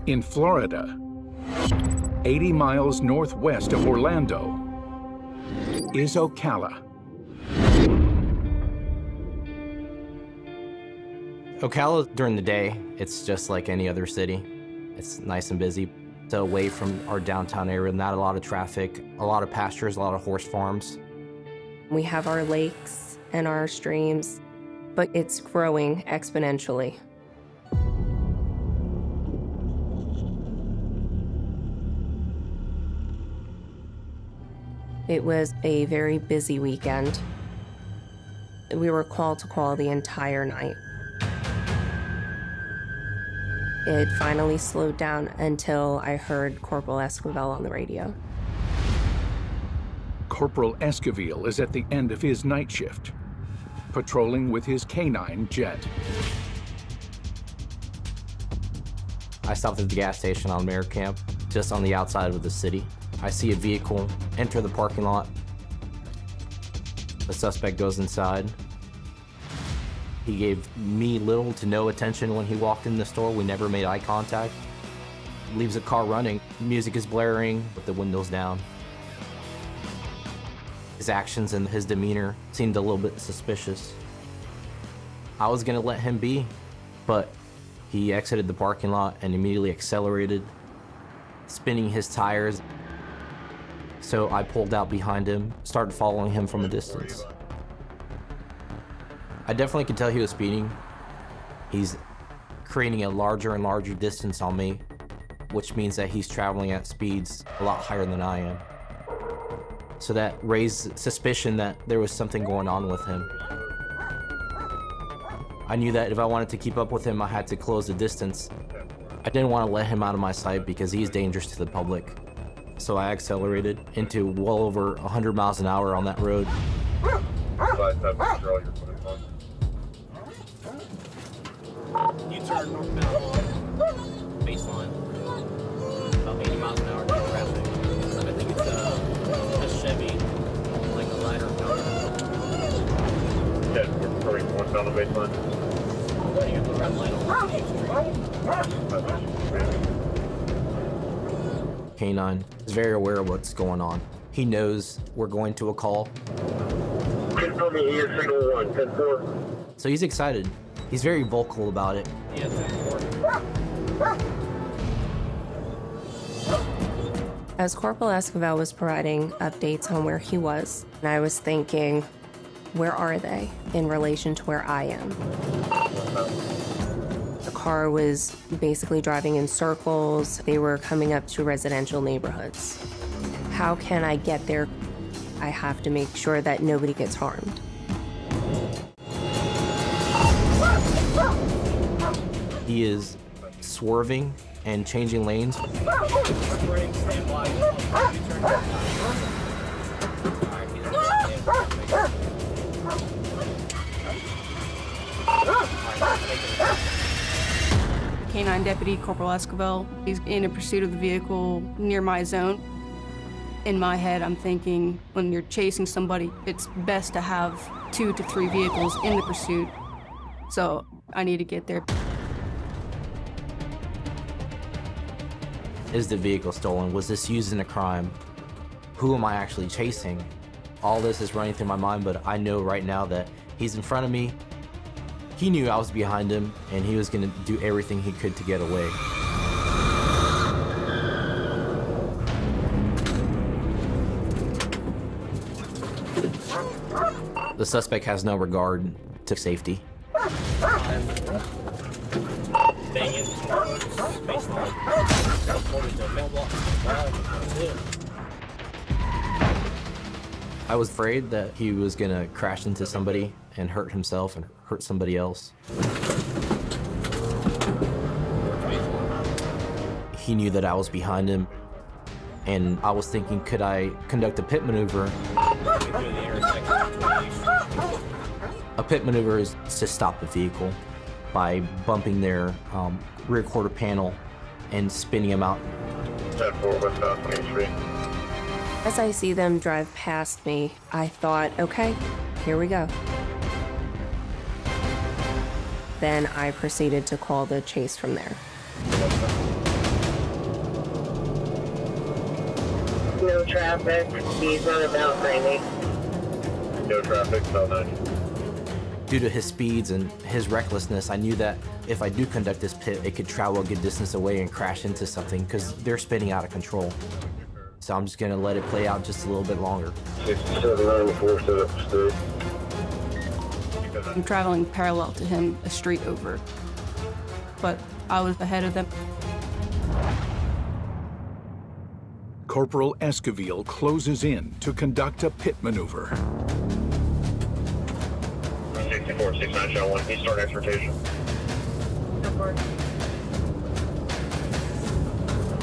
In Florida, 80 miles northwest of Orlando, is Ocala. Ocala, during the day, it's just like any other city. It's nice and busy. So away from our downtown area, not a lot of traffic, a lot of pastures, a lot of horse farms. We have our lakes and our streams, but it's growing exponentially. It was a very busy weekend. We were call to call the entire night. It finally slowed down until I heard Corporal Esquivel on the radio. Corporal Esquivel is at the end of his night shift, patrolling with his K9 jet. I stopped at the gas station on Mayor Camp, just on the outside of the city. I see a vehicle enter the parking lot. The suspect goes inside. He gave me little to no attention when he walked in the store. We never made eye contact. Leaves the car running. Music is blaring with the windows down. His actions and his demeanor seemed a little bit suspicious. I was gonna let him be, but he exited the parking lot and immediately accelerated, spinning his tires. So I pulled out behind him, started following him from a distance. I definitely could tell he was speeding. He's creating a larger and larger distance on me, which means that he's traveling at speeds a lot higher than I am. So that raised suspicion that there was something going on with him. I knew that if I wanted to keep up with him, I had to close the distance. I didn't want to let him out of my sight because he's dangerous to the public. So I accelerated into well over 100 miles an hour on that road. You turn northbound baseline, about 80 miles an hour in traffic. I think it's a Chevy, like a lighter color. Yeah, we're turning northbound on baseline. Running up the red light on K9 is very aware of what's going on. He knows we're going to a call. Confirm me here, single 1, 10-4. So he's excited. He's very vocal about it. Yeah, 10-4. As Corporal Esquivel was providing updates on where he was, and I was thinking, where are they in relation to where I am? The car was basically driving in circles. They were coming up to residential neighborhoods. How can I get there? I have to make sure that nobody gets harmed. He is swerving and changing lanes. K9 Deputy Corporal Esquivel, he's in pursuit of the vehicle near my zone. In my head, I'm thinking when you're chasing somebody, it's best to have 2 to 3 vehicles in the pursuit. So I need to get there. Is the vehicle stolen? Was this used in a crime? Who am I actually chasing? All this is running through my mind, but I know right now that he's in front of me. He knew I was behind him, and he was gonna do everything he could to get away. The suspect has no regard to safety. I was afraid that he was gonna crash into somebody and hurt himself and hurt somebody else. He knew that I was behind him, and I was thinking, could I conduct a pit maneuver? A pit maneuver is to stop the vehicle by bumping their rear quarter panel and spinning them out. 10-4, westbound 23. As I see them drive past me, I thought, okay, here we go. Then I proceeded to call the chase from there. No traffic. He's on about 90. No traffic, about 90. Due to his speeds and his recklessness, I knew that if I do conduct this pit, it could travel a good distance away and crash into something because they're spinning out of control. So I'm just gonna let it play out just a little bit longer. 6794, set up straight. I'm traveling parallel to him, a street over, but I was ahead of them. Corporal Esquivel closes in to conduct a pit maneuver. 64, 69, channel 1, please start exportation.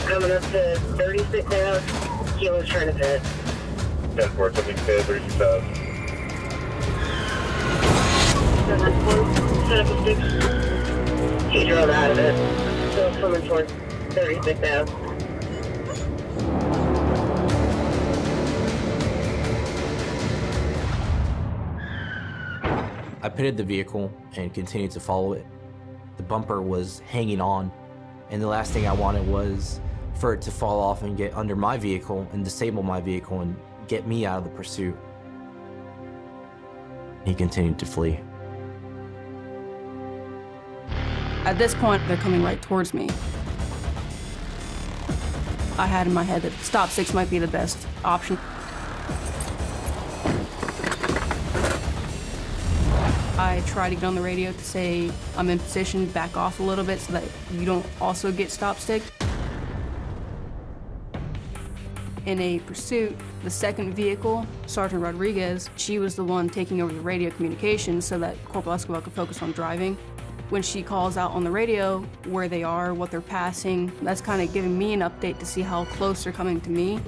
Coming up to 36 now, Kilo's trying to pit. 10-4, something pit, 36,000. Set up a 6. He drove out of it, still coming towards 36,000. I pitted the vehicle and continued to follow it. The bumper was hanging on, and the last thing I wanted was for it to fall off and get under my vehicle and disable my vehicle and get me out of the pursuit. He continued to flee. At this point, they're coming right towards me. I had in my head that stop 6 might be the best option. I try to get on the radio to say I'm in position, back off a little bit so that you don't also get stop sticked. In a pursuit, the second vehicle, Sergeant Rodriguez, she was the one taking over the radio communication so that Corporal Esquivel could focus on driving. When she calls out on the radio where they are, what they're passing, that's kind of giving me an update to see how close they're coming to me.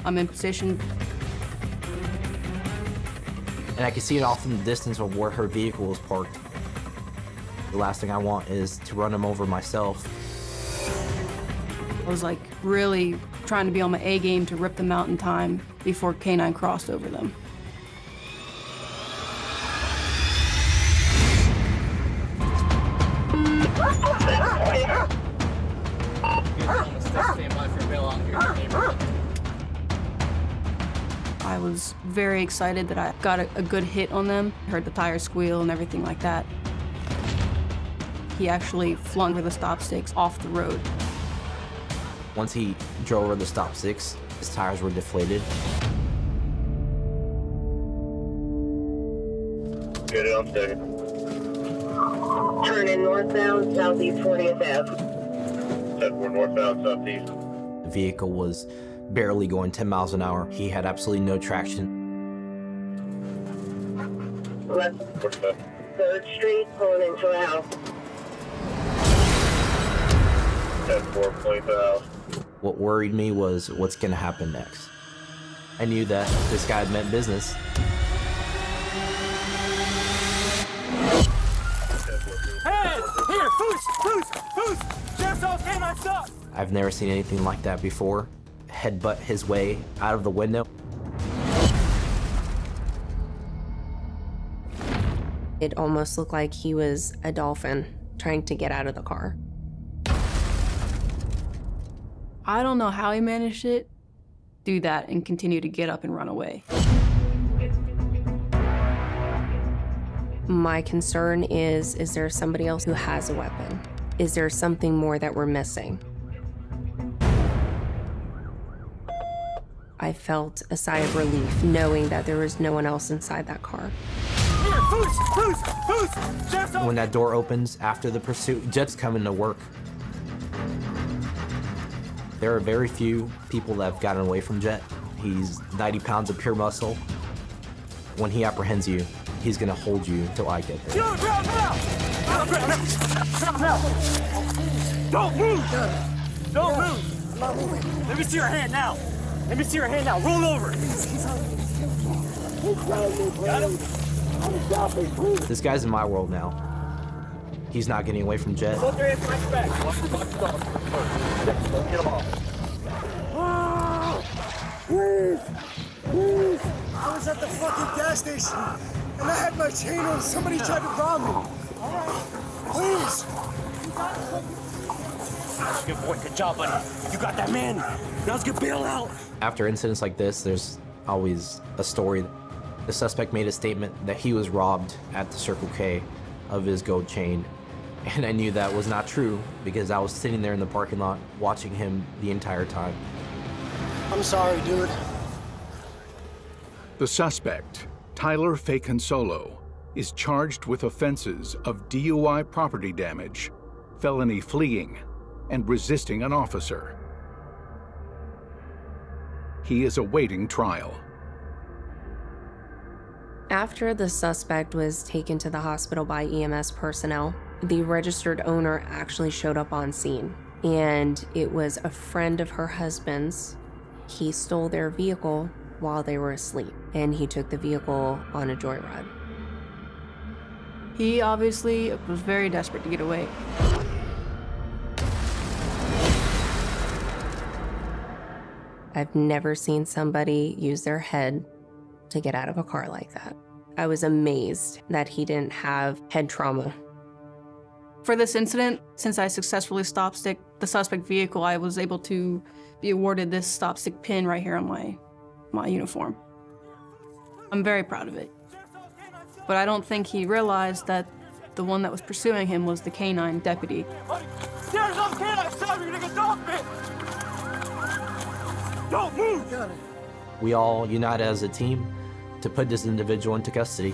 I'm in position. And I can see it off in the distance of where her vehicle was parked. The last thing I want is to run him over myself. I was like really trying to be on my A game to rip them out in time before K9 crossed over them. I was very excited that I got a good hit on them. Heard the tires squeal and everything like that. He actually flung the stop sticks off the road. Once he drove over the stop 6, his tires were deflated. Get it on second. Turn in northbound, southeast 40th Ave. 10-4 northbound, southeast. The vehicle was barely going 10 miles an hour. He had absolutely no traction. Left. 3rd Street, pulling into a house. 10-4, pulling to the house. What worried me was what's gonna happen next. I knew that this guy had meant business. Hey! Here! Foos! Sheriff's office, hey, my stuff! I've never seen anything like that before. Headbutt his way out of the window. It almost looked like he was a dolphin trying to get out of the car. I don't know how he managed it, do that, and continue to get up and run away. My concern is there somebody else who has a weapon? Is there something more that we're missing? I felt a sigh of relief knowing that there was no one else inside that car. Here! Foos! Sheriff's office! When that door opens after the pursuit, Jet's coming to work. There are very few people that have gotten away from Jet. He's 90 pounds of pure muscle. When he apprehends you, he's gonna hold you until I get there. Don't move! Don't move! Let me see your hand now. Roll over. Got him? This guy's in my world now. He's not getting away from Jet. Put your hands behind your back. Get him off. Please! I was at the fucking gas station, and I had my chain on. Somebody tried to rob me. All right. Please! That's a good boy. Good job, buddy. You got that man. Now let's get bailed out. After incidents like this, there's always a story. The suspect made a statement that he was robbed at the Circle K of his gold chain. And I knew that was not true because I was sitting there in the parking lot watching him the entire time. I'm sorry, dude. The suspect, Tyler Faconsolo, is charged with offenses of DUI property damage, felony fleeing, and resisting an officer. He is awaiting trial. After the suspect was taken to the hospital by EMS personnel, the registered owner actually showed up on scene, and it was a friend of her husband's. He stole their vehicle while they were asleep, and he took the vehicle on a joyride. He obviously was very desperate to get away. I've never seen somebody use their head to get out of a car like that. I was amazed that he didn't have head trauma. For this incident, since I successfully stop-stick the suspect vehicle, I was able to be awarded this stop-stick pin right here on my uniform. I'm very proud of it. But I don't think he realized that the one that was pursuing him was the canine deputy. There's some canine stuff. You're gonna get dog bit. Don't move. We all united as a team to put this individual into custody.